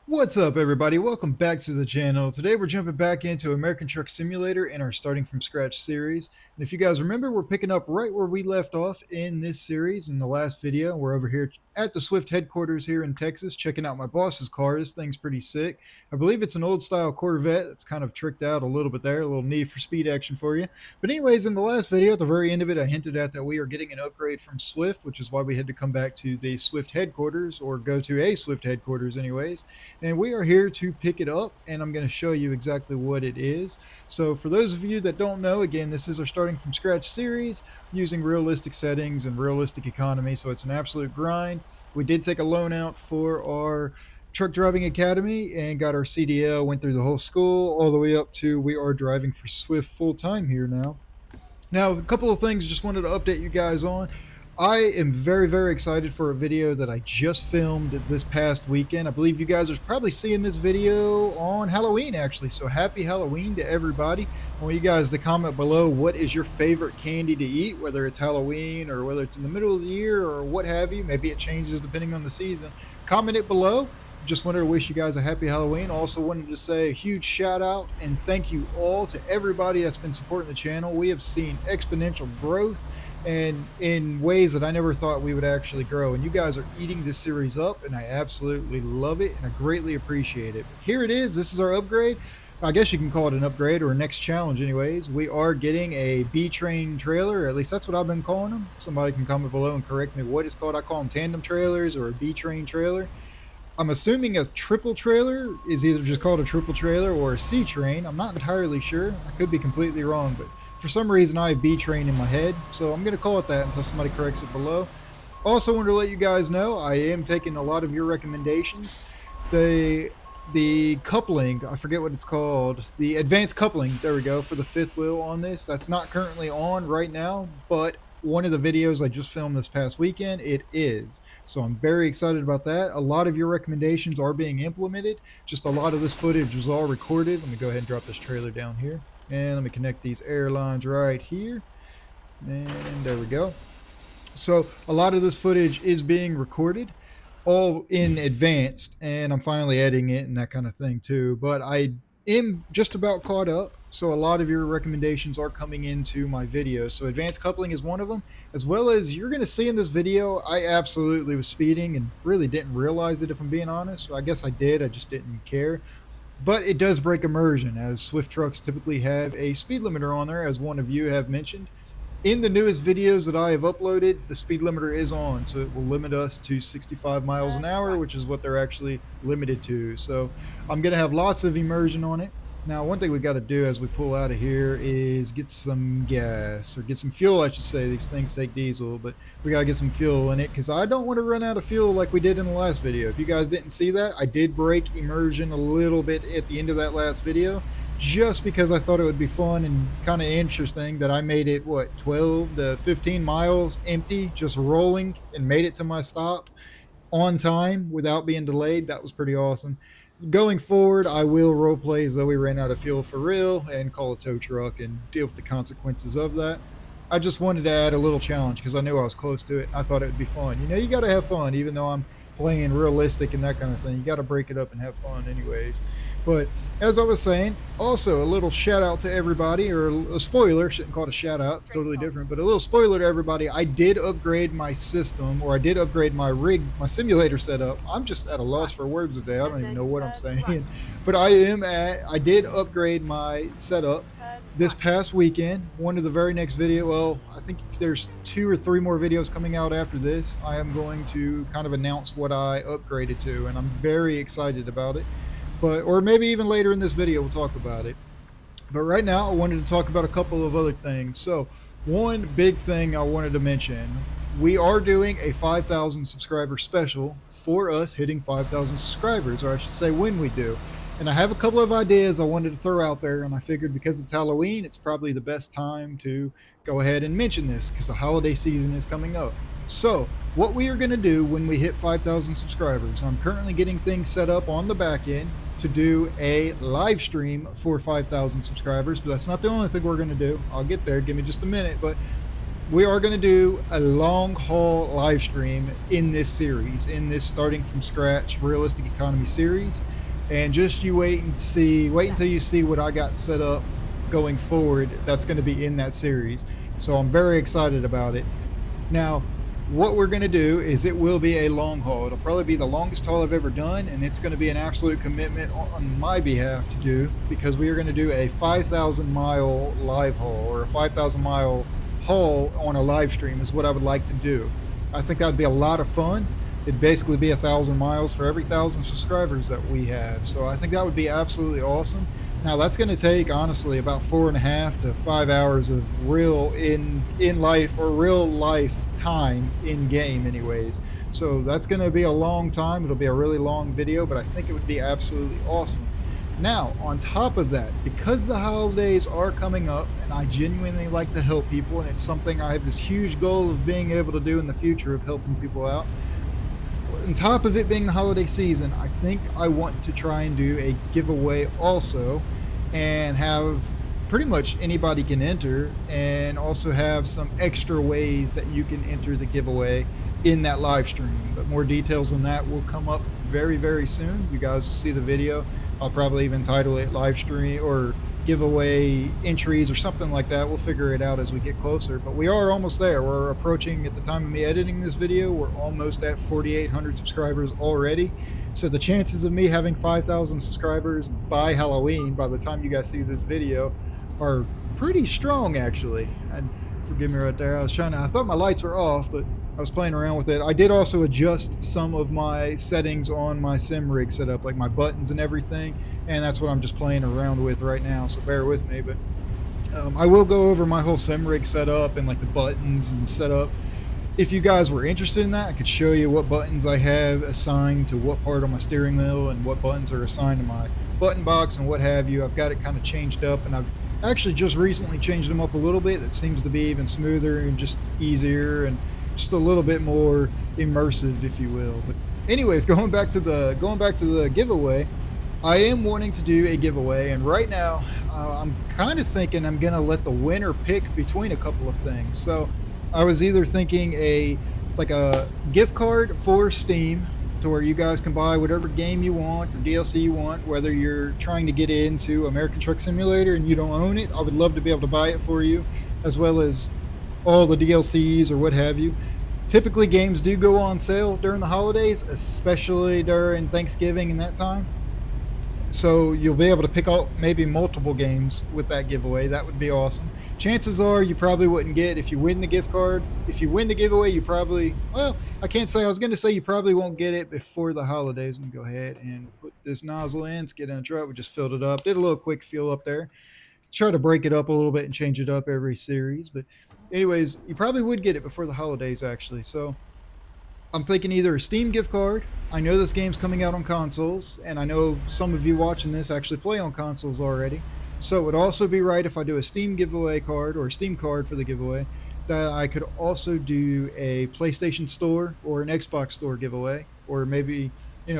What's up, everybody? Welcome back to the channel. Today we're jumping back into American Truck Simulator in our Starting From Scratch series. And if you guys remember, we're picking up right where we left off in this series in the last video. We're over here at the Swift headquarters here in Texas, checking out my boss's car. This thing's pretty sick. I believe it's an old style Corvette. It's kind of tricked out a little bit there, a little Need for Speed action for you. But anyways, in the last video, at the very end of it, I hinted at that we are getting an upgrade from Swift, which is why we had to come back to the Swift headquarters, or go to a Swift headquarters anyways. And we are here to pick it up, and I'm going to show you exactly what it is. So for those of you that don't know, again, this is our Starting From Scratch series using realistic settings and realistic economy, so it's an absolute grind. We did take a loan out for our truck driving academy and got our CDL, went through the whole school all the way up to we are driving for Swift full-time here now. Now, a couple of things just wanted to update you guys on. I am very, very excited for a video that I just filmed this past weekend. I believe you guys are probably seeing this video on Halloween, actually. So happy Halloween to everybody. I want you guys to comment below what is your favorite candy to eat, whether it's Halloween or whether it's in the middle of the year or what have you. Maybe it changes depending on the season. Comment it below. Just wanted to wish you guys a happy Halloween. Also wanted to say a huge shout out and thank you all to everybody that's been supporting the channel. We have seen exponential growth and in ways that I never thought we would actually grow. And you guys are eating this series up, and I absolutely love it, and I greatly appreciate it. But here it is. This is our upgrade. I guess you can call it an upgrade or a next challenge anyways. We are getting a B-train trailer. At least that's what I've been calling them. Somebody can comment below and correct me what it's called. I call them tandem trailers or a B-train trailer. I'm assuming a triple trailer is either just called a triple trailer or a C-train. I'm not entirely sure. I could be completely wrong, but for some reason I have B-train in my head, so I'm going to call it that until somebody corrects it below. Also wanted to let you guys know I am taking a lot of your recommendations. The coupling, I forget what it's called, the advanced coupling, there we go, for the fifth wheel on this. That's not currently on right now, but one of the videos I just filmed this past weekend, it is. So I'm very excited about that. A lot of your recommendations are being implemented. Just a lot of this footage was all recorded. Let me go ahead and drop this trailer down here. And let me connect these air lines right here. And there we go. So a lot of this footage is being recorded all in advance, and I'm finally editing it and that kind of thing too. But I am just about caught up. So a lot of your recommendations are coming into my videos. So advanced coupling is one of them, as well as you're going to see in this video, I absolutely was speeding and really didn't realize it, if I'm being honest. I guess I did, I just didn't care. But it does break immersion, as Swift trucks typically have a speed limiter on there, as one of you have mentioned. In the newest videos that I have uploaded, the speed limiter is on, so it will limit us to 65 miles an hour, which is what they're actually limited to. So I'm going to have lots of immersion on it. Now, one thing we got to do as we pull out of here is get some gas, or get some fuel, I should say. These things take diesel, but we got to get some fuel in it because I don't want to run out of fuel like we did in the last video. If you guys didn't see that, I did break immersion a little bit at the end of that last video, just because I thought it would be fun and kind of interesting that I made it, what, 12 to 15 miles empty, just rolling, and made it to my stop on time without being delayed. That was pretty awesome. Going forward, I will roleplay as though we ran out of fuel for real and call a tow truck and deal with the consequences of that. I just wanted to add a little challenge because I knew I was close to it. I thought it would be fun. You know, you got to have fun, even though I'm playing realistic and that kind of thing. You got to break it up and have fun anyways. But as I was saying, also a little shout out to everybody, or a spoiler, shouldn't call it a shout out, it's totally different, but a little spoiler to everybody. I did upgrade my system, or I did upgrade my rig, my simulator setup. I'm just at a loss for words today. I don't even know what I'm saying, but I did upgrade my setup this past weekend. One of the very next video, well, I think there's 2 or 3 more videos coming out after this. I am going to kind of announce what I upgraded to, and I'm very excited about it. But, or maybe even later in this video we'll talk about it. But right now I wanted to talk about a couple of other things. So one big thing I wanted to mention, we are doing a 5,000 subscriber special for us hitting 5,000 subscribers, or I should say when we do. And I have a couple of ideas I wanted to throw out there, and I figured because it's Halloween, it's probably the best time to go ahead and mention this because the holiday season is coming up. So what we are going to do when we hit 5,000 subscribers, I'm currently getting things set up on the back end to do a live stream for 5,000 subscribers, but that's not the only thing we're going to do. I'll get there, give me just a minute. But we are going to do a long haul live stream in this series, in this starting from scratch realistic economy series. And just you wait until you see what I got set up going forward. That's going to be in that series. So I'm very excited about it. Now, what we're going to do is it will be a long haul. It'll probably be the longest haul I've ever done, and it's going to be an absolute commitment on my behalf to do, because we are going to do a 5,000 mile live haul, or a 5,000 mile haul on a live stream is what I would like to do. I think that would be a lot of fun. It'd basically be 1,000 miles for every 1,000 subscribers that we have. So I think that would be absolutely awesome. Now that's going to take, honestly, about 4.5 to 5 hours of real in life, or real life time in game anyways. So that's going to be a long time. It'll be a really long video, but I think it would be absolutely awesome. Now, on top of that, because the holidays are coming up and I genuinely like to help people, and it's something I have this huge goal of being able to do in the future, of helping people out, on top of it being the holiday season, I think I want to try and do a giveaway also, and have pretty much anybody can enter, and also have some extra ways that you can enter the giveaway in that live stream. But more details on that will come up very, very soon. You guys will see the video. I'll probably even title it live stream or giveaway entries or something like that. We'll figure it out as we get closer, but we are almost there. We're approaching, at the time of me editing this video, we're almost at 4,800 subscribers already. So the chances of me having 5,000 subscribers by Halloween, by the time you guys see this video, are pretty strong, actually. And forgive me right there. I thought my lights were off, but I was playing around with it. I did also adjust some of my settings on my sim rig setup, like my buttons and everything, and that's what I'm just playing around with right now, so bear with me. But I will go over my whole sim rig setup and like the buttons and setup. If you guys were interested in that, I could show you what buttons I have assigned to what part of my steering wheel, and what buttons are assigned to my button box and what have you. I've got it kind of changed up, and I've actually just recently changed them up a little bit. It seems to be even smoother and just easier, and just a little bit more immersive, if you will. But anyways, going back to the giveaway, I am wanting to do a giveaway, and right now I'm kind of thinking I'm gonna let the winner pick between a couple of things. So I was either thinking a gift card for Steam, to where you guys can buy whatever game you want or DLC you want, whether you're trying to get into American Truck Simulator and you don't own it. I would love to be able to buy it for you, as well as all the DLCs or what have you. Typically games do go on sale during the holidays, especially during Thanksgiving and that time. So you'll be able to pick out maybe multiple games with that giveaway. That would be awesome. Chances are you probably wouldn't get, if you win the gift card, if you win the giveaway, you probably, well, I can't say, I was going to say you probably won't get it before the holidays. Let me go ahead and put this nozzle in. Let's get in the truck. We just filled it up. Did a little quick fill up there. Try to break it up a little bit and change it up every series. But anyways, you probably would get it before the holidays, actually. So I'm thinking either a Steam gift card. I know this game's coming out on consoles, and I know some of you watching this actually play on consoles already. So it would also be right, if I do a Steam giveaway card, or a Steam card for the giveaway, that I could also do a PlayStation Store or an Xbox Store giveaway, or maybe,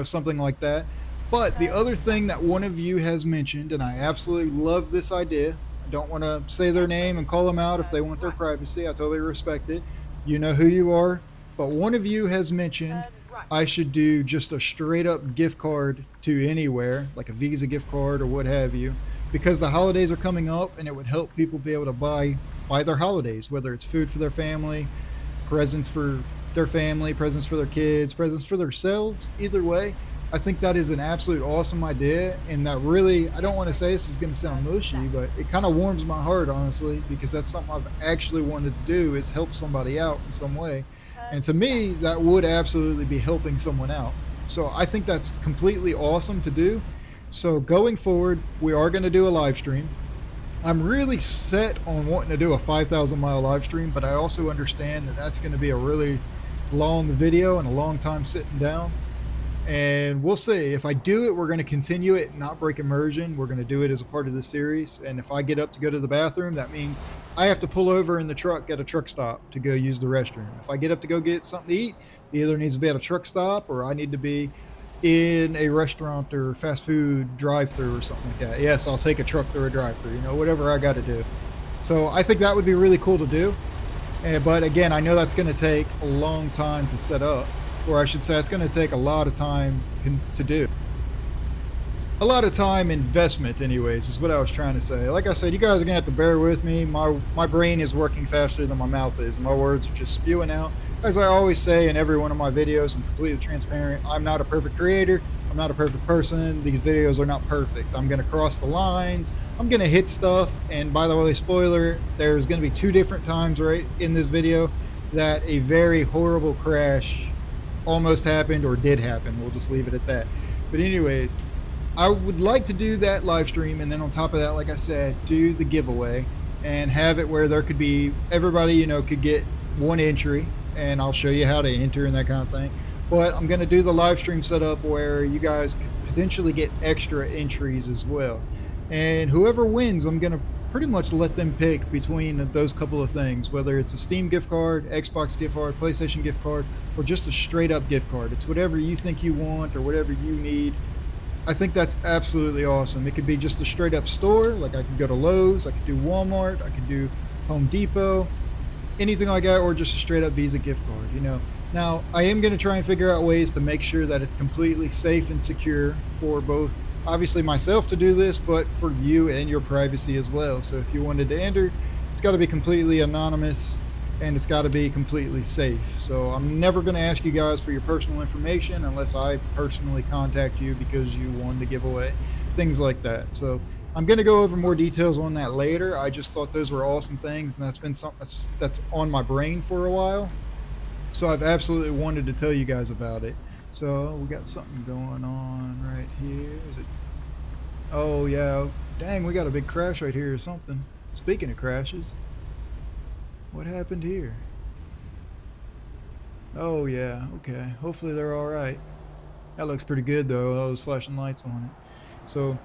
something like that. But the other thing that one of you has mentioned, and I absolutely love this idea, I don't want to say their name and call them out if they want their privacy. I totally respect it. You know who you are. But one of you has mentioned I should do just a straight up gift card to anywhere, like a Visa gift card or what have you, because the holidays are coming up, and it would help people be able to buy their holidays, whether it's food for their family, presents for their family, presents for their kids, presents for themselves. Either way, I think that is an absolute awesome idea, and that really, I don't want to say this is going to sound mushy, but it kind of warms my heart, honestly, because that's something I've actually wanted to do, is help somebody out in some way. And to me, that would absolutely be helping someone out. So I think that's completely awesome to do. So going forward, we are going to do a live stream. I'm really set on wanting to do a 5,000 mile live stream, but I also understand that that's going to be a really long video and a long time sitting down. And we'll see. If I do it, we're going to continue it, not break immersion. We're going to do it as a part of the series. And if I get up to go to the bathroom, that means I have to pull over in the truck at a truck stop to go use the restroom. If I get up to go get something to eat, it either needs to be at a truck stop, or I need to be in a restaurant or fast food drive-through or something like that. Yes, I'll take a truck through a drive-through, whatever I got to do. So I think that would be really cool to do. But again, I know that's going to take a long time to set up, or I should say it's going to take a lot of time to do. A lot of time investment anyways is what I was trying to say. Like I said, you guys are gonna have to bear with me. My brain is working faster than my mouth is, and my words are just spewing out. As I always say in every one of my videos, I'm completely transparent. I'm not a perfect creator. I'm not a perfect person. These videos are not perfect. I'm gonna cross the lines. I'm gonna hit stuff. And by the way, spoiler, there's gonna be 2 different times right in this video that a very horrible crash almost happened or did happen. We'll just leave it at that. But anyways, I would like to do that live stream, and then on top of that, like I said, do the giveaway and have it where there could be everybody, you know, could get 1 entry, and I'll show you how to enter and that kind of thing. But I'm going to do the live stream setup where you guys could potentially get extra entries as well. And whoever wins, I'm going to pretty much let them pick between those couple of things, whether it's a Steam gift card, Xbox gift card, PlayStation gift card, or just a straight up gift card. It's whatever you think you want or whatever you need. I think that's absolutely awesome. It could be just a straight up store, like I could go to Lowe's, I could do Walmart, I could do Home Depot, anything like that, or just a straight up Visa gift card, you know. Now, I am going to try and figure out ways to make sure that it's completely safe and secure for both, obviously myself to do this, but for you and your privacy as well. So if you wanted to enter, it's got to be completely anonymous, and it's got to be completely safe. So I'm never going to ask you guys for your personal information unless I personally contact you because you won the giveaway, things like that. So I'm going to go over more details on that later. I just thought those were awesome things, and that's been something that's on my brain for a while. So I've absolutely wanted to tell you guys about it. So we got something going on right here. Is it? Oh yeah, dang, we got a big crash right here or something. Speaking of crashes, what happened here? Oh yeah, okay. Hopefully they're all right. That looks pretty good though. All those flashing lights on it. So,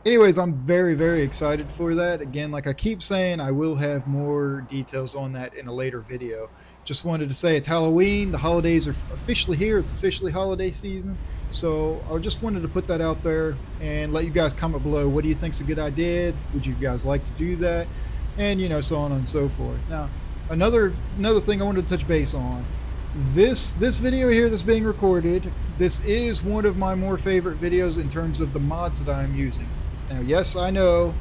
anyways, I'm very, very excited for that. Again, like I keep saying, I will have more details on that in a later video. Just wanted to say it's Halloween. The holidays are officially here. It's officially holiday season. So I just wanted to put that out there and let you guys comment below. What do you think's a good idea? Would you guys like to do that? And you know, so on and so forth. Now, another thing I wanted to touch base on. This video here that's being recorded, this is one of my more favorite videos in terms of the mods that I'm using. Now, yes, I know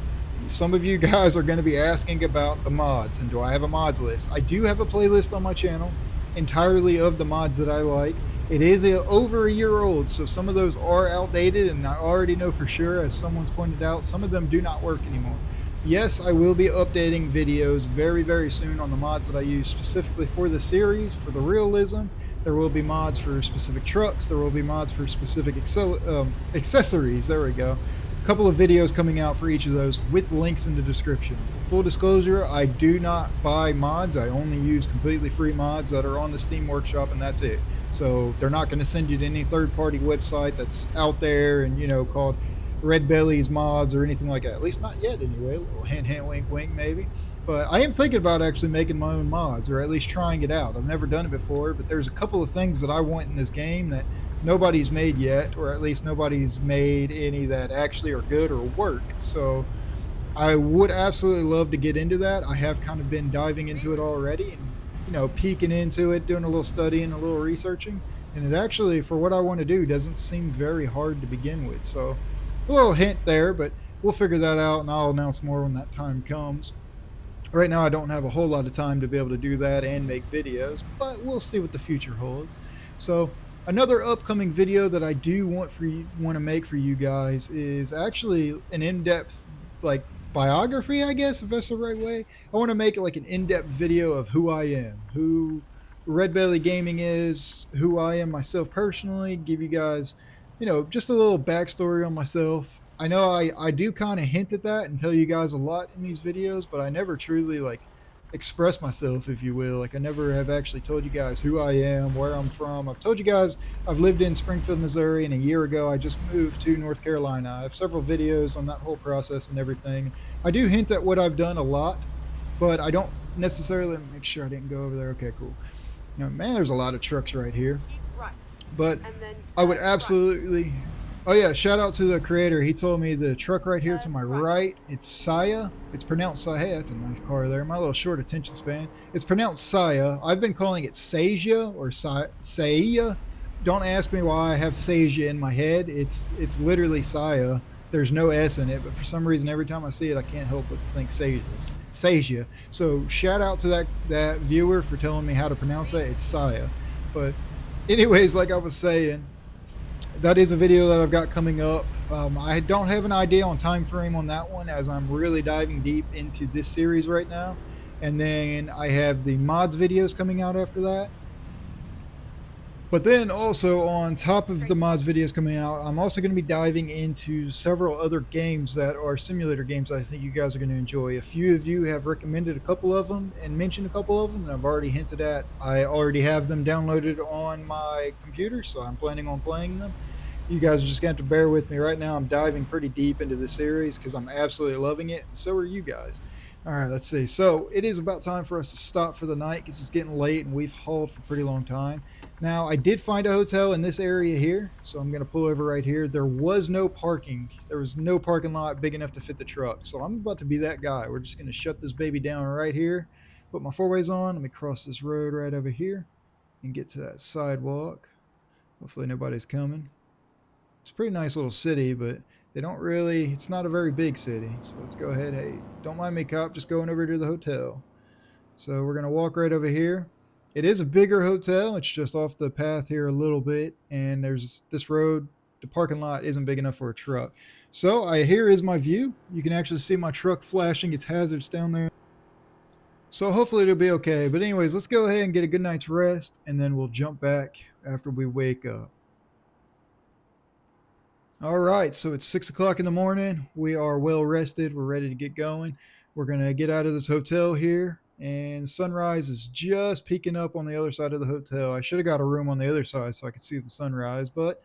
some of you guys are going to be asking about the mods and do I have a mods list. I do have a playlist on my channel entirely of the mods that I like. It is over a year old, so some of those are outdated, and I already know for sure, as someone's pointed out, some of them do not work anymore. Yes, I will be updating videos very, very soon on the mods that I use specifically for the series, for the realism. There will be mods for specific trucks. There will be mods for specific accessories. There we go. A couple of videos coming out for each of those with links in the description. Full disclosure, I do not buy mods. I only use completely free mods that are on the Steam Workshop, and that's it. So they're not going to send you to any third-party website that's out there and, you know, called Red Belly's mods or anything like that. At least not yet anyway. A little hint, wink, wink maybe. But I am thinking about actually making my own mods, or at least trying it out. I've never done it before, but there's a couple of things that I want in this game that nobody's made yet, or at least nobody's made any that actually are good or work. So I would absolutely love to get into that. I have kind of been diving into it already and, you know, peeking into it, doing a little studying, a little researching. And it actually, for what I want to do, doesn't seem very hard to begin with. So a little hint there, but we'll figure that out, and I'll announce more when that time comes. Right now I don't have a whole lot of time to be able to do that and make videos, but we'll see what the future holds. So another upcoming video that I do want to make for you guys is actually an in-depth, like, biography, I guess, if that's the right way. I want to make like an in-depth video of who I am, who Red Belly Gaming is, who I am myself personally, give you guys, you know, just a little backstory on myself. I know I do kind of hint at that and tell you guys a lot in these videos, but I never truly like express myself, if you will. Like I never have actually told you guys who I am, where I'm from. I've told you guys I've lived in Springfield, Missouri, and a year ago I just moved to North Carolina. I have several videos on that whole process and everything. I do hint at what I've done a lot, but I don't necessarily, make sure I didn't go over there. Okay, cool. You know, man, there's a lot of trucks right here. But I would absolutely Oh yeah, shout out to the creator. He told me the truck right here to my right, it's Saya. It's pronounced Saya. Hey, that's a nice car there. My little short attention span. It's pronounced Saya. I've been calling it Sasia or Saya. Don't ask me why I have Sasia in my head. It's literally Saya. There's no S in it, but for some reason every time I see it, I can't help but to think Sasia. So shout out to that viewer for telling me how to pronounce that. It's Saya. But anyways, like I was saying, that is a video that I've got coming up. I don't have an idea on time frame on that one, as I'm really diving deep into this series right now. And then I have the mods videos coming out after that. But then also on top of the mods videos coming out, I'm also going to be diving into several other games that are simulator games I think you guys are going to enjoy. A few of you have recommended a couple of them and mentioned a couple of them, and I've already hinted at I already have them downloaded on my computer, so I'm planning on playing them. You guys are just going to have to bear with me. Right now I'm diving pretty deep into the series because I'm absolutely loving it, and so are you guys. All right, let's see. So it is about time for us to stop for the night because it's getting late and we've hauled for a pretty long time. Now, I did find a hotel in this area here, so I'm going to pull over right here. There was no parking. There was no parking lot big enough to fit the truck, so I'm about to be that guy. We're just going to shut this baby down right here, put my four-ways on. Let me cross this road right over here and get to that sidewalk. Hopefully nobody's coming. It's a pretty nice little city, but it's not a very big city. So let's go ahead. Hey, don't mind me, cop, just going over to the hotel. So we're going to walk right over here. It is a bigger hotel. It's just off the path here a little bit. And there's this road. The parking lot isn't big enough for a truck. So here is my view. You can actually see my truck flashing its hazards down there. So hopefully it'll be okay. But anyways, let's go ahead and get a good night's rest. And then we'll jump back after we wake up. All right, so it's 6 o'clock in the morning. We are well rested. We're ready to get going. We're going to get out of this hotel here, and sunrise is just peeking up on the other side of the hotel. I should have got a room on the other side so I could see the sunrise, but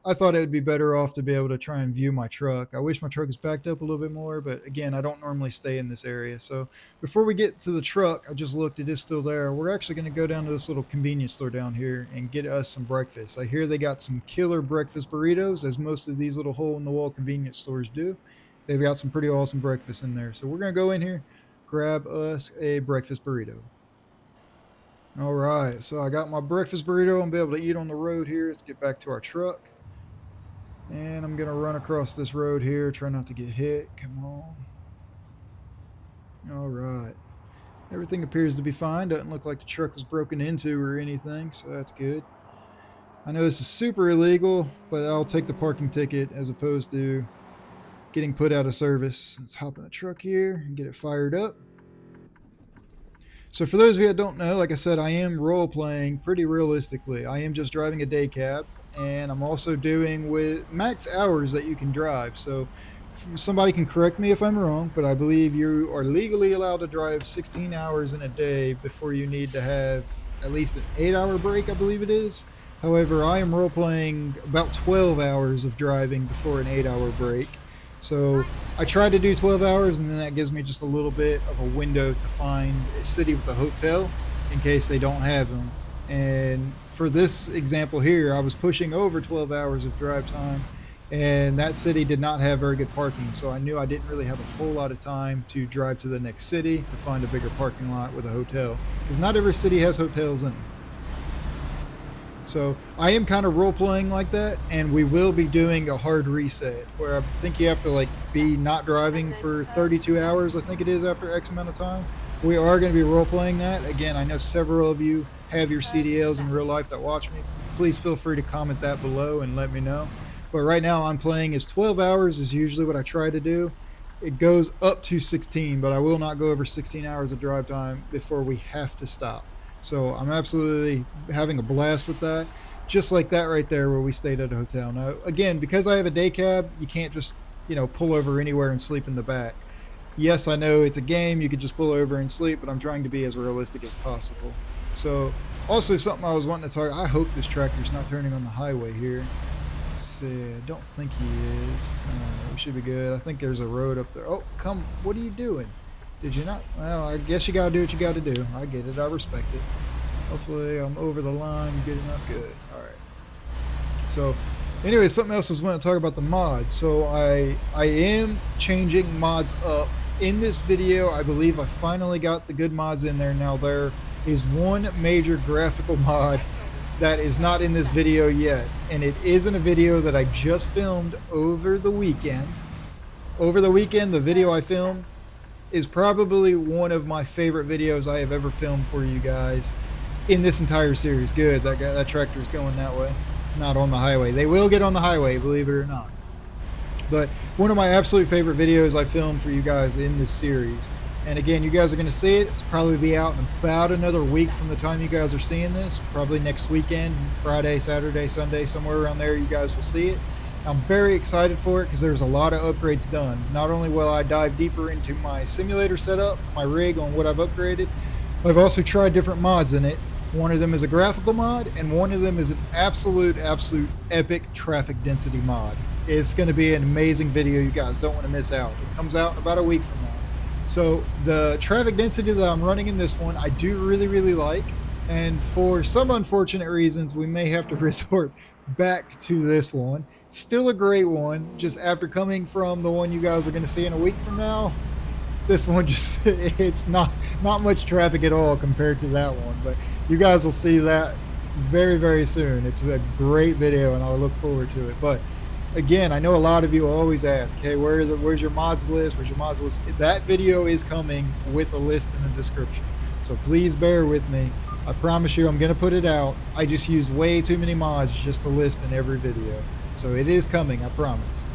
I thought it would be better off to be able to try and view my truck. I wish my truck was backed up a little bit more, but again, I don't normally stay in this area. So before we get to the truck, I just looked, it is still there. We're actually going to go down to this little convenience store down here and get us some breakfast. I hear they got some killer breakfast burritos, as most of these little hole-in-the-wall convenience stores do. They've got some pretty awesome breakfast in there. So we're going to go in here, grab us a breakfast burrito. All right, so I got my breakfast burrito. I'm going to be able to eat on the road here. Let's get back to our truck. And I'm going to run across this road here. Try not to get hit. Come on. All right. Everything appears to be fine. Doesn't look like the truck was broken into or anything, so that's good. I know this is super illegal, but I'll take the parking ticket as opposed to getting put out of service. Let's hop in the truck here and get it fired up. So for those of you that don't know, like I said, I am role-playing pretty realistically. I am just driving a day cab. And I'm also doing with max hours that you can drive. So somebody can correct me if I'm wrong, but I believe you are legally allowed to drive 16 hours in a day before you need to have at least an 8-hour break, I believe it is. However, I am role-playing about 12 hours of driving before an 8-hour break. So I try to do 12 hours, and then that gives me just a little bit of a window to find a city with a hotel in case they don't have them. And for this example here, I was pushing over 12 hours of drive time, and that city did not have very good parking, so I knew I didn't really have a whole lot of time to drive to the next city to find a bigger parking lot with a hotel, because not every city has hotels in them. So I am kind of role-playing like that, and we will be doing a hard reset where I think you have to be not driving for 32 hours, I think it is, after X amount of time. We are going to be role-playing that. Again, I know several of you have your CDLs in real life that watch me. Please feel free to comment that below and let me know. But right now I'm playing as 12 hours is usually what I try to do. It goes up to 16, but I will not go over 16 hours of drive time before we have to stop. So I'm absolutely having a blast with that. Just like that right there where we stayed at a hotel. Now, again, because I have a day cab, you can't just, pull over anywhere and sleep in the back. Yes, I know it's a game. You could just pull over and sleep, but I'm trying to be as realistic as possible. So also something I was wanting to talk, I hope this tractor's not turning on the highway here. Let's see, I don't think he is. We should be good. I think there's a road up there. Oh, come, what are you doing? Did you not? Well, I guess you gotta do what you gotta do. I get it, I respect it. Hopefully I'm over the line good enough. Good. All right. So Anyway, something else I was going to talk about the mods. So I am changing mods up. In this video, I believe I finally got the good mods in there. Now there is one major graphical mod that is not in this video yet, and it is in a video that I just filmed over the weekend. Over the weekend, the video I filmed is probably one of my favorite videos I have ever filmed for you guys in this entire series. Good, that tractor's going that way, not on the highway. They will get on the highway, believe it or not. But one of my absolute favorite videos I filmed for you guys in this series. And again, you guys are going to see it. It's probably be out in about another week from the time you guys are seeing this. Probably next weekend, Friday, Saturday, Sunday, somewhere around there, you guys will see it. I'm very excited for it because there's a lot of upgrades done. Not only will I dive deeper into my simulator setup, my rig on what I've upgraded, I've also tried different mods in it. One of them is a graphical mod, and one of them is an absolute epic traffic density mod. It's going to be an amazing video. You guys don't want to miss out. It comes out in about a week from now. So the traffic density that I'm running in this one, I do really like. And for some unfortunate reasons, we may have to resort back to this one. It's still a great one. Just after coming from the one you guys are going to see in a week from now, this one just, it's not much traffic at all compared to that one. But you guys will see that very soon. It's a great video, and I'll look forward to it. But again, I know a lot of you always ask, hey, where's your mods list? Where's your mods list? That video is coming with a list in the description. So please bear with me. I promise you I'm going to put it out. I just use way too many mods just to list in every video. So it is coming, I promise.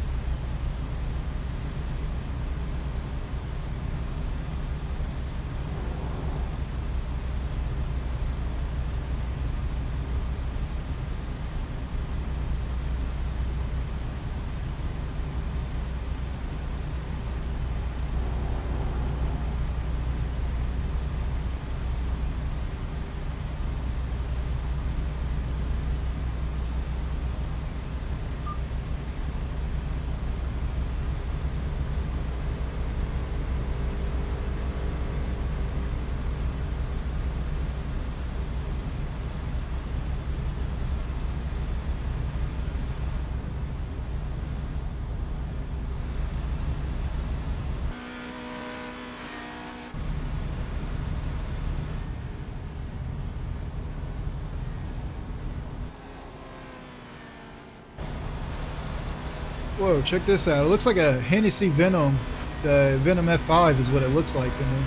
Whoa, check this out. It looks like a Hennessy Venom. The Venom F5 is what it looks like to me.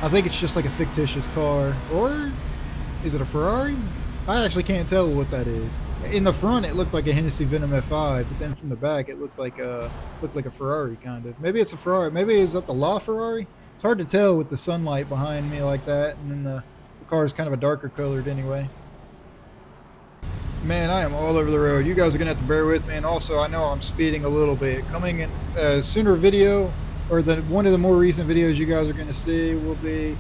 I think it's just like a fictitious car. Or is it a Ferrari? I actually can't tell what that is. In the front, it looked like a Hennessy Venom F5, but then from the back, it looked like a Ferrari, kind of. Maybe it's a Ferrari. Maybe is that the La Ferrari? It's hard to tell with the sunlight behind me like that, and then the car is kind of a darker colored anyway. Man, I am all over the road. You guys are going to have to bear with me. And also, I know I'm speeding a little bit. Coming in a sooner video, or one of the more recent videos you guys are going to see will be,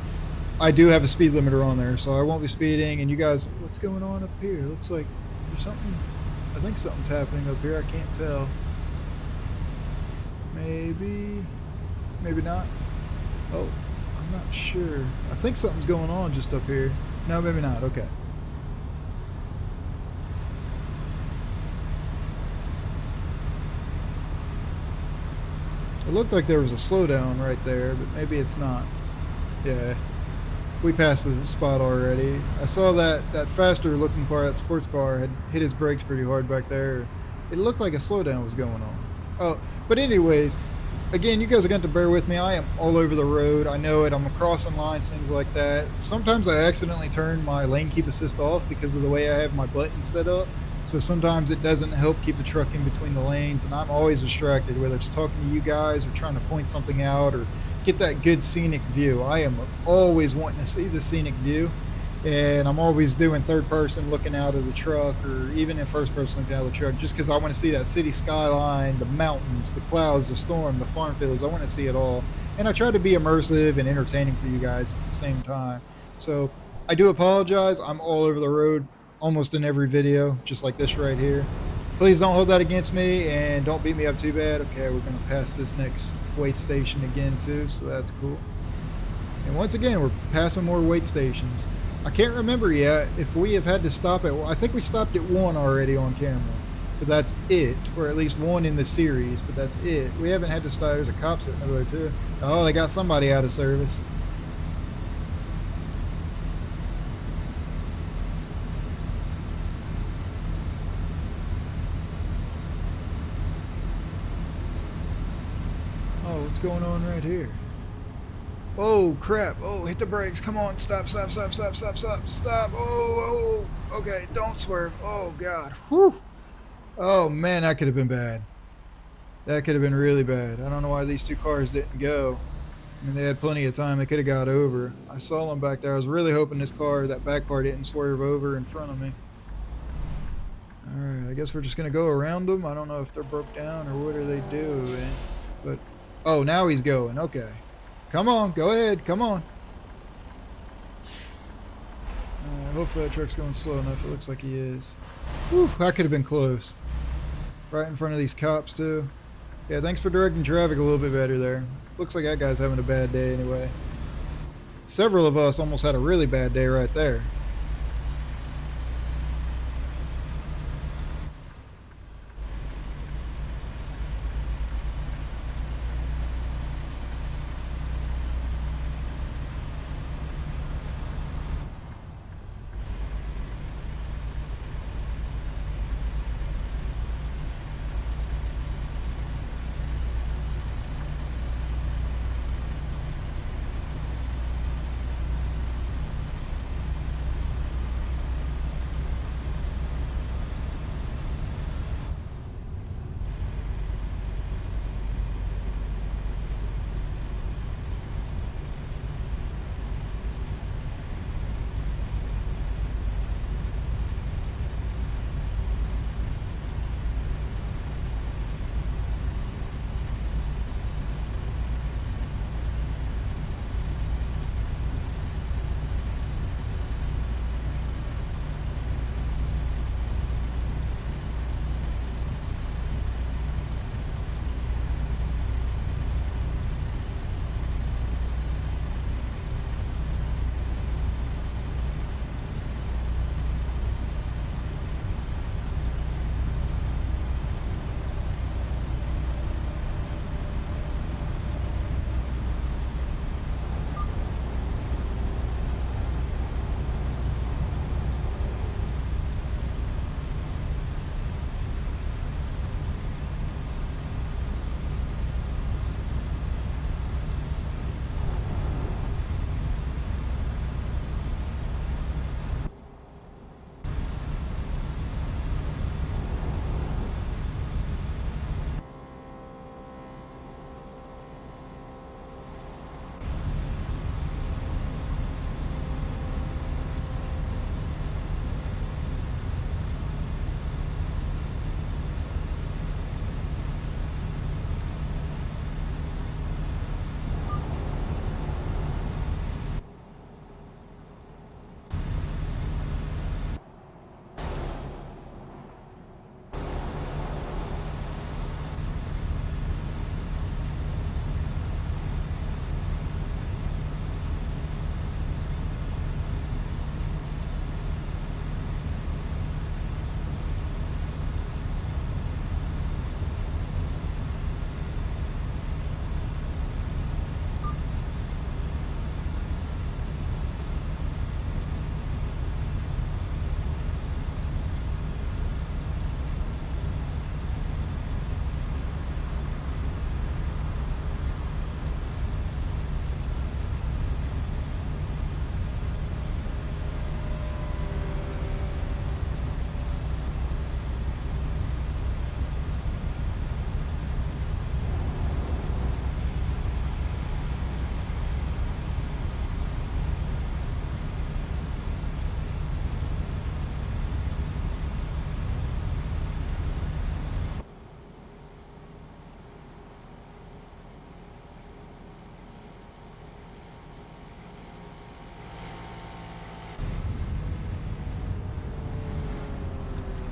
I do have a speed limiter on there, so I won't be speeding. And you guys, what's going on up here? It looks like there's something. I think something's happening up here. I can't tell. Maybe not. Oh, I'm not sure. I think something's going on just up here. No, maybe not. Okay. It looked like there was a slowdown right there, but maybe it's not. Yeah, we passed the spot already. I saw that faster looking car, that sports car, had hit his brakes pretty hard back there. It looked like a slowdown was going on. Oh, but anyways, again, you guys are going to bear with me. I am all over the road. I know it. I'm crossing lines, things like that. Sometimes I accidentally turn my lane keep assist off because of the way I have my buttons set up. So sometimes it doesn't help keep the truck in between the lanes, and I'm always distracted, whether it's talking to you guys or trying to point something out or get that good scenic view. I am always wanting to see the scenic view, and I'm always doing third person looking out of the truck, or even in first person looking out of the truck, just because I want to see that city skyline, the mountains, the clouds, the storm, the farm fields. I want to see it all, and I try to be immersive and entertaining for you guys at the same time. So I do apologize. I'm all over the road almost in every video, just like this right here. Please don't hold that against me, and don't beat me up too bad. Okay, we're going to pass this next weight station again too, so that's cool. And once again, we're passing more weight stations. I can't remember yet if we have had to stop at, I think we stopped at one already on camera. but that's it, or at least one in the series, but that's it. We haven't had to start. There's a cop sitting over there too. Oh, they got somebody out of service. Oh, what's going on right here? Oh crap. Oh, hit the brakes. Come on, stop. Oh, okay, don't swerve. Oh god. Whew. Oh man, that could have been bad. That could have been really bad. I don't know why these two cars didn't go. I mean, they had plenty of time. They could have got over. I saw them back there. I was really hoping that back car didn't swerve over in front of me. All right, I guess we're just going to go around them. I don't know if they're broke down or what are they doing. But, oh, now he's going. Okay. Come on, go ahead. Come on. Hopefully that truck's going slow enough. It looks like he is. Whew, that could have been close. Right in front of these cops, too. Yeah, thanks for directing traffic a little bit better there. Looks like that guy's having a bad day anyway. Several of us almost had a really bad day right there.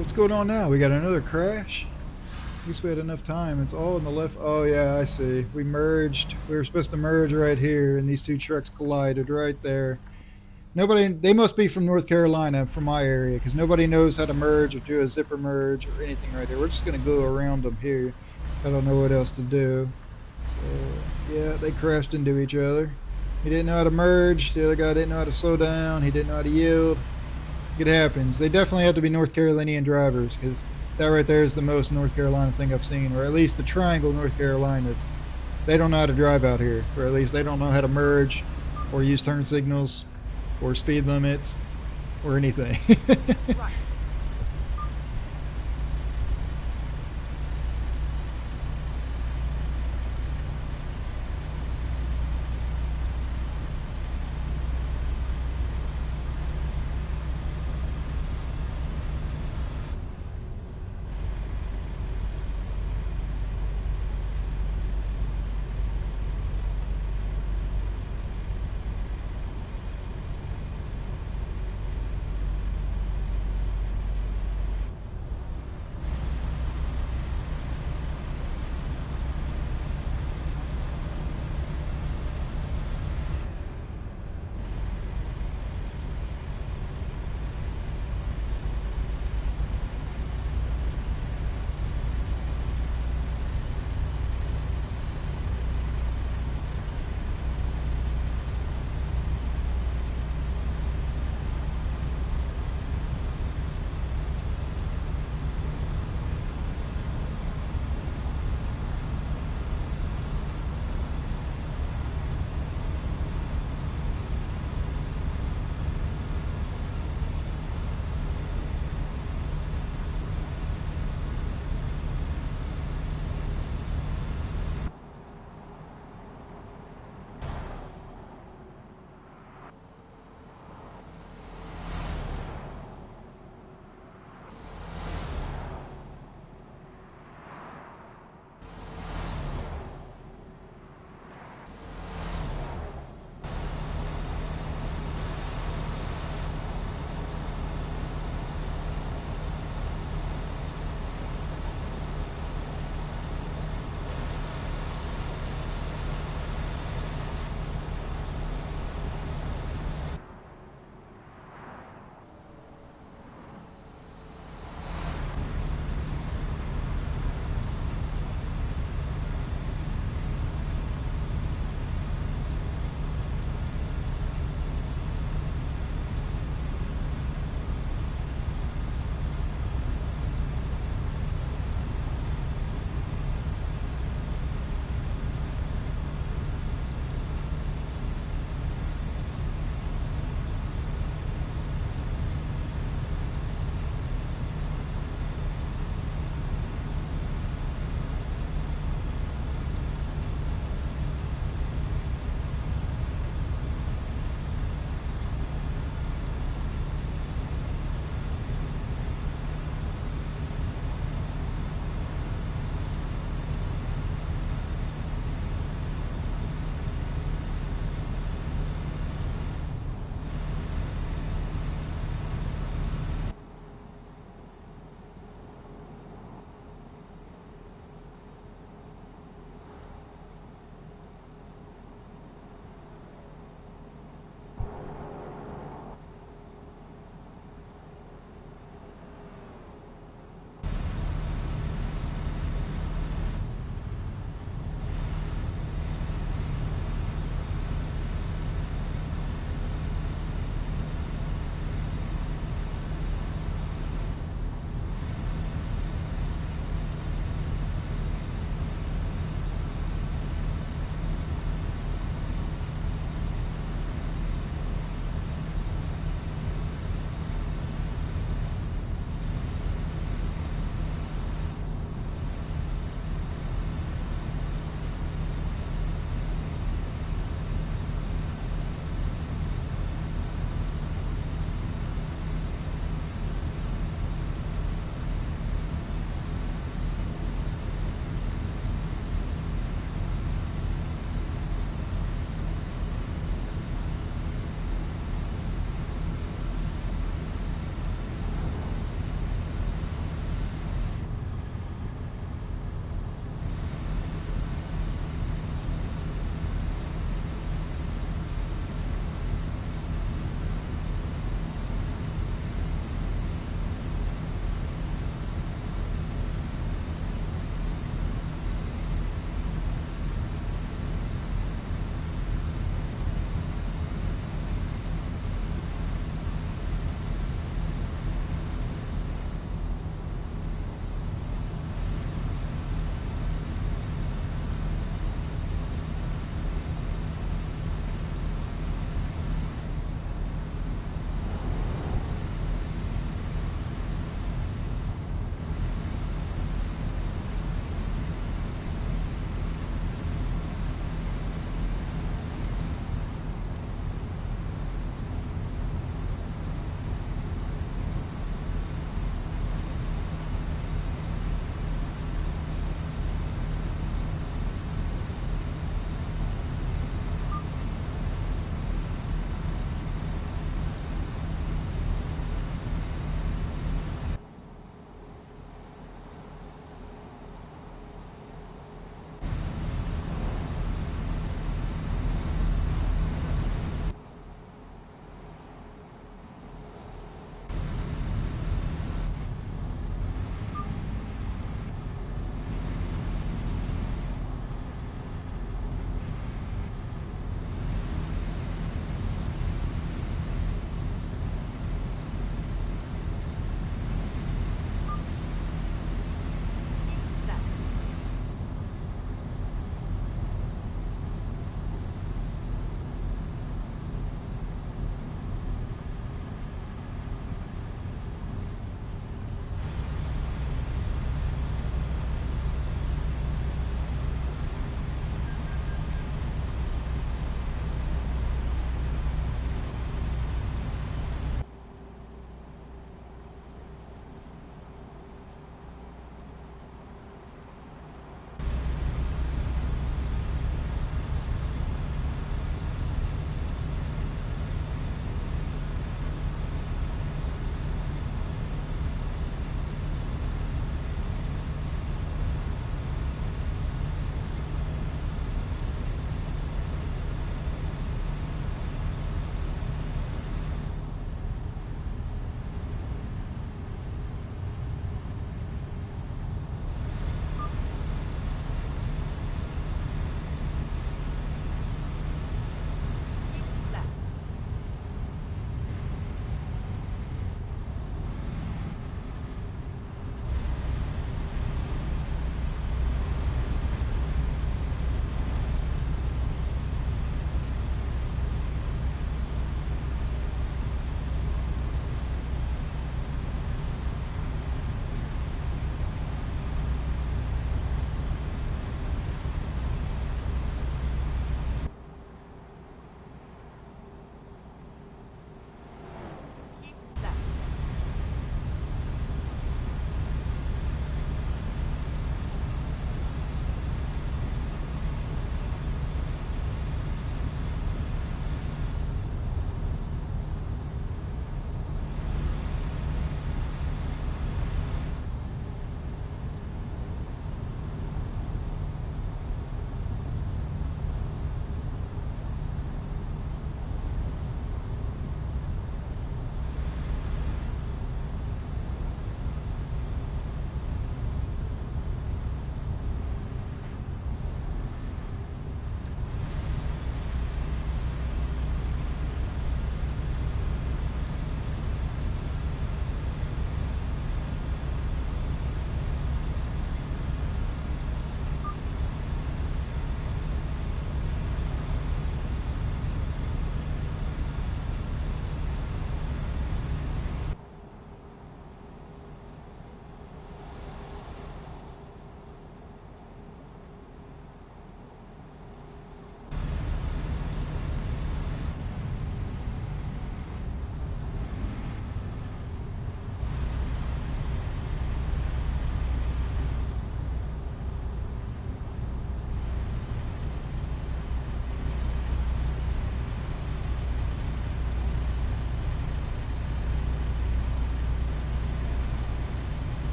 What's going on now? We got another crash? At least we had enough time. It's all in the left. Oh yeah, I see. We merged. We were supposed to merge right here and these two trucks collided right there. Nobody, they must be from North Carolina, from my area, because nobody knows how to merge or do a zipper merge or anything right there. We're just going to go around them here. I don't know what else to do. So, yeah, they crashed into each other. He didn't know how to merge. The other guy didn't know how to slow down. He didn't know how to yield. It happens. They definitely have to be North Carolinian drivers, because that right there is the most North Carolina thing I've seen, or at least the triangle North Carolina. They don't know how to drive out here, or at least they don't know how to merge or use turn signals or speed limits or anything. Right.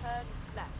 turn left.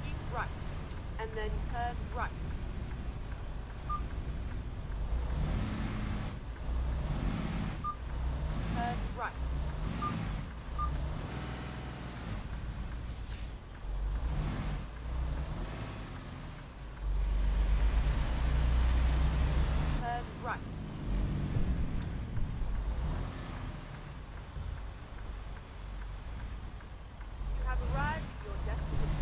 Keep right, and then turn right. Turn right. Turn right. You have arrived at your destination.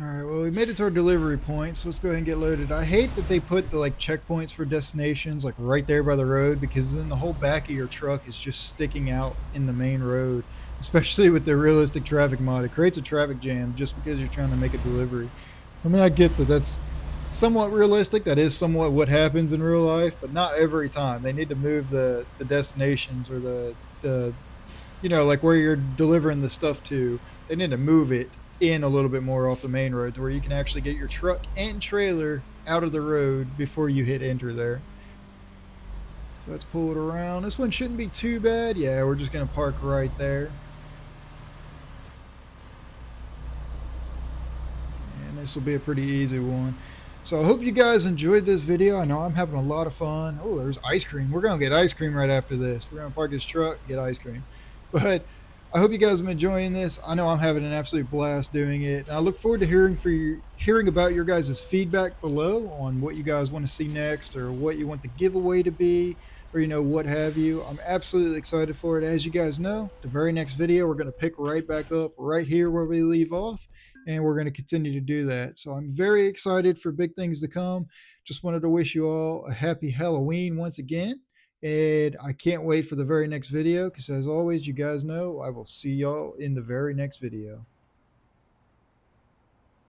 Alright, well, we made it to our delivery point, so let's go ahead and get loaded. I hate that they put the checkpoints for destinations right there by the road, because then the whole back of your truck is just sticking out in the main road, especially with the realistic traffic mod. It creates a traffic jam just because you're trying to make a delivery. I mean, I get that that's somewhat realistic. That is somewhat what happens in real life, but not every time. They need to move the destinations, or the like where you're delivering the stuff to. They need to move it in a little bit more off the main road to where you can actually get your truck and trailer out of the road before you hit enter there. So let's pull it around. This one shouldn't be too bad. Yeah, we're just going to park right there. And this will be a pretty easy one. So I hope you guys enjoyed this video. I know I'm having a lot of fun. Oh, there's ice cream. We're going to get ice cream right after this. We're going to park this truck, get ice cream. But I hope you guys have been enjoying this. I know I'm having an absolute blast doing it. And I look forward to hearing about your guys' feedback below on what you guys want to see next, or what you want the giveaway to be, or what have you. I'm absolutely excited for it. As you guys know, the very next video, we're going to pick right back up right here where we leave off, and we're going to continue to do that. So I'm very excited for big things to come. Just wanted to wish you all a happy Halloween once again, and I can't wait for the very next video, because as always, you guys know I will see y'all in the very next video.